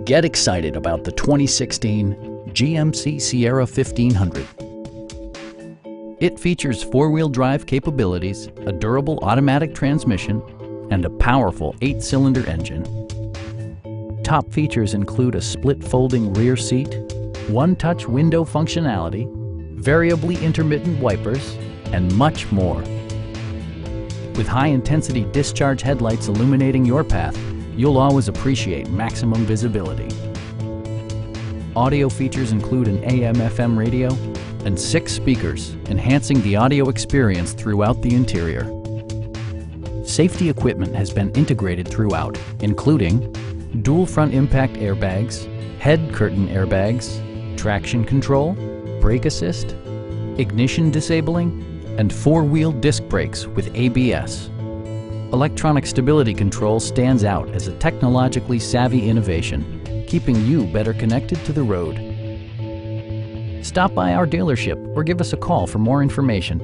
Get excited about the 2016 GMC Sierra 1500. It features four-wheel drive capabilities, a durable automatic transmission, and a powerful 8-cylinder engine. Top features include a split folding rear seat, one-touch window functionality, variably intermittent wipers, and much more. With high-intensity discharge headlights illuminating your path, you'll always appreciate maximum visibility. Audio features include an AM/FM radio and 6 speakers, enhancing the audio experience throughout the interior. Safety equipment has been integrated throughout, including dual front impact airbags, head curtain airbags, traction control, brake assist, ignition disabling, and 4-wheel disc brakes with ABS. Electronic stability control stands out as a technologically savvy innovation, keeping you better connected to the road. Stop by our dealership or give us a call for more information.